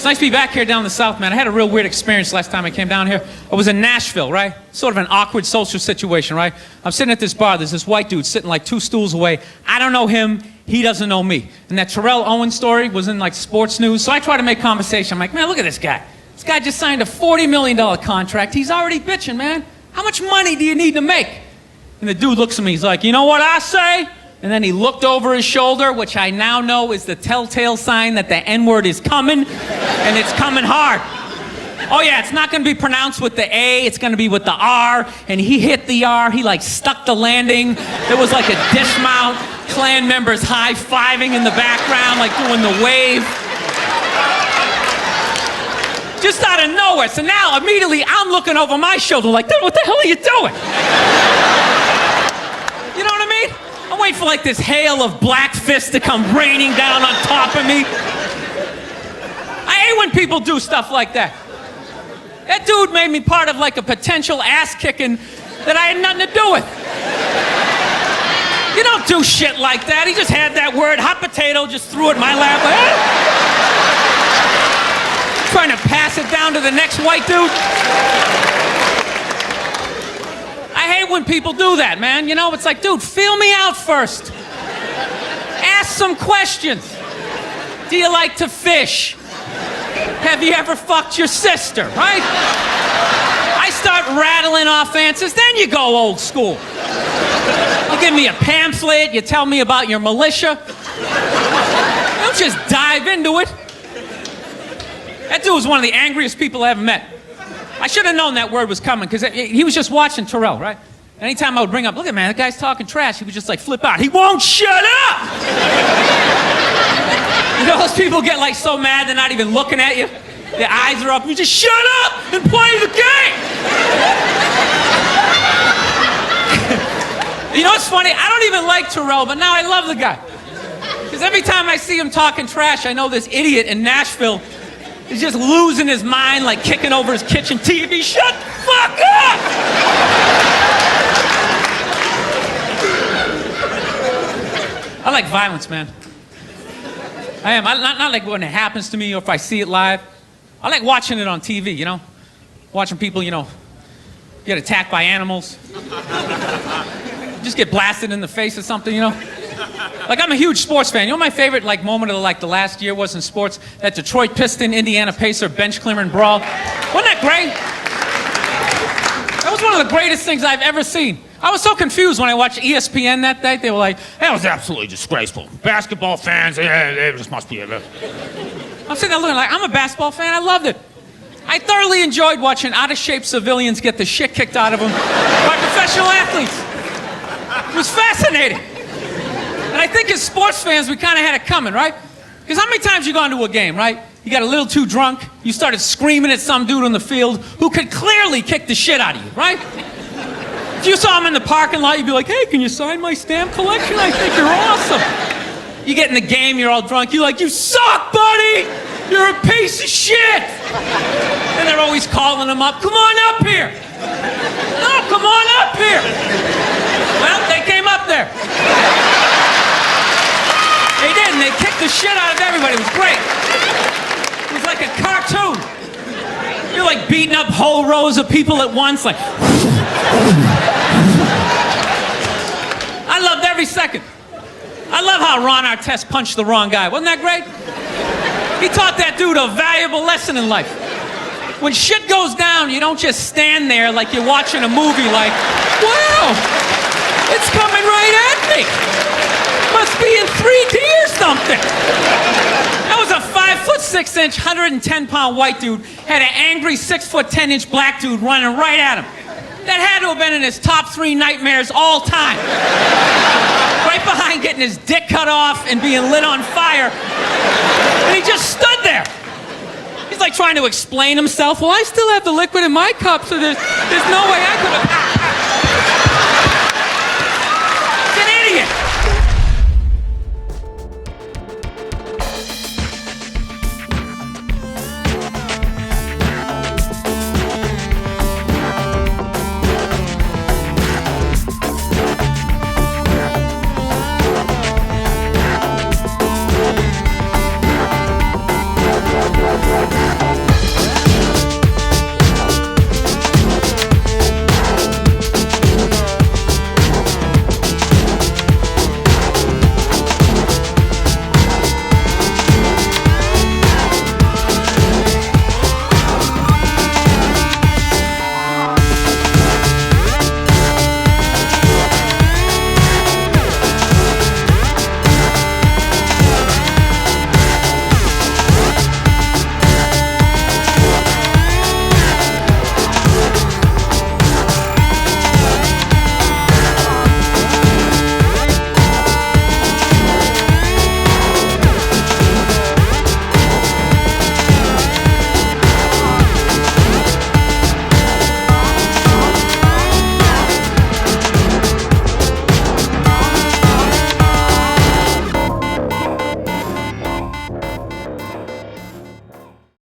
nice to be back here down in the South, man. I had a real weird experience last time I came down here. I was in Nashville, right? Sort of an awkward social situation, right? I'm sitting at this bar. There's this white dude sitting like 2 stools away. I don't know him. He doesn't know me. And that Terrell Owens story was in like sports news. So I try to make conversation. I'm like, man, look at this guy. This guy just signed a $40 million contract. He's already bitching, man. How much money do you need to make? And the dude looks at me. He's like, you know what I say? And then he looked over his shoulder, which I now know is the telltale sign that the N-word is coming, and it's coming hard. Oh yeah, it's not gonna be pronounced with the A, it's gonna be with the R, and he hit the R, he like stuck the landing. There was like a dismount, Klan members high-fiving in the background, like doing the wave. Just out of nowhere, so now immediately I'm looking over my shoulder like, dude, what the hell are you doing? You know what I mean? I'm waiting for like this hail of black fists to come raining down on top of me. I hate when people do stuff like that. That dude made me part of like a potential ass kicking that I had nothing to do with. You don't do shit like that. He just had that word, hot potato, just threw it in my lap. Trying to pass it down to the next white dude. I hate when people do that, man. You know, it's like, dude, feel me out first. Ask some questions. Do you like to fish? Have you ever fucked your sister, right? I start rattling off answers, then you go old school. You give me a pamphlet, you tell me about your militia. Don't just dive into it. That dude was one of the angriest people I ever met. I should have known that word was coming, because he was just watching Terrell, right? Anytime I would bring up, look at man, that guy's talking trash, he would just like flip out. He won't shut up! You know those people get like so mad they're not even looking at you? Their eyes are up, you just shut up and play the game! You know what's funny? I don't even like Terrell, but now I love the guy. Because every time I see him talking trash, I know this idiot in Nashville is just losing his mind, like kicking over his kitchen TV. Shut the fuck up! I like violence, man. I am. Not like when it happens to me or if I see it live. I like watching it on TV, you know? Watching people, you know, get attacked by animals. Just get blasted in the face or something, you know? Like, I'm a huge sports fan. You know my favorite, like, moment of, like, the last year was in sports? That Detroit Piston, Indiana Pacer bench clearing brawl. Wasn't that great? That was one of the greatest things I've ever seen. I was so confused when I watched ESPN that day. They were like, that was absolutely disgraceful. Basketball fans, they just must be... I'm sitting there looking like, I'm a basketball fan. I loved it. I thoroughly enjoyed watching out-of-shape civilians get the shit kicked out of them by professional athletes. It was fascinating. And I think as sports fans, we kind of had it coming, right? Because how many times you gone to a game, right? You got a little too drunk, you started screaming at some dude on the field who could clearly kick the shit out of you, right? If you saw him in the parking lot, you'd be like, hey, can you sign my stamp collection? I think you're awesome. You get in the game, you're all drunk, you're like, you suck, buddy! You're a piece of shit! And they're always calling him up, come on up here! No, come on up here! Well, they came up there. They did, and they kicked the shit out of everybody. It was great. It was like a cartoon. You're like beating up whole rows of people at once, like... I loved every second. I love how Ron Artest punched the wrong guy. Wasn't that great? He taught that dude a valuable lesson in life. When shit goes down, you don't just stand there like you're watching a movie like, wow, it's coming right at me. Must be in 3D or something. That was a 5'6", 110-pound white dude, had an angry 6'10" black dude running right at him. That had to have been in his top 3 nightmares all time. Right behind getting his dick cut off and being lit on fire. And he just stood there. He's like trying to explain himself. Well, I still have the liquid in my cup, so there's no way I could...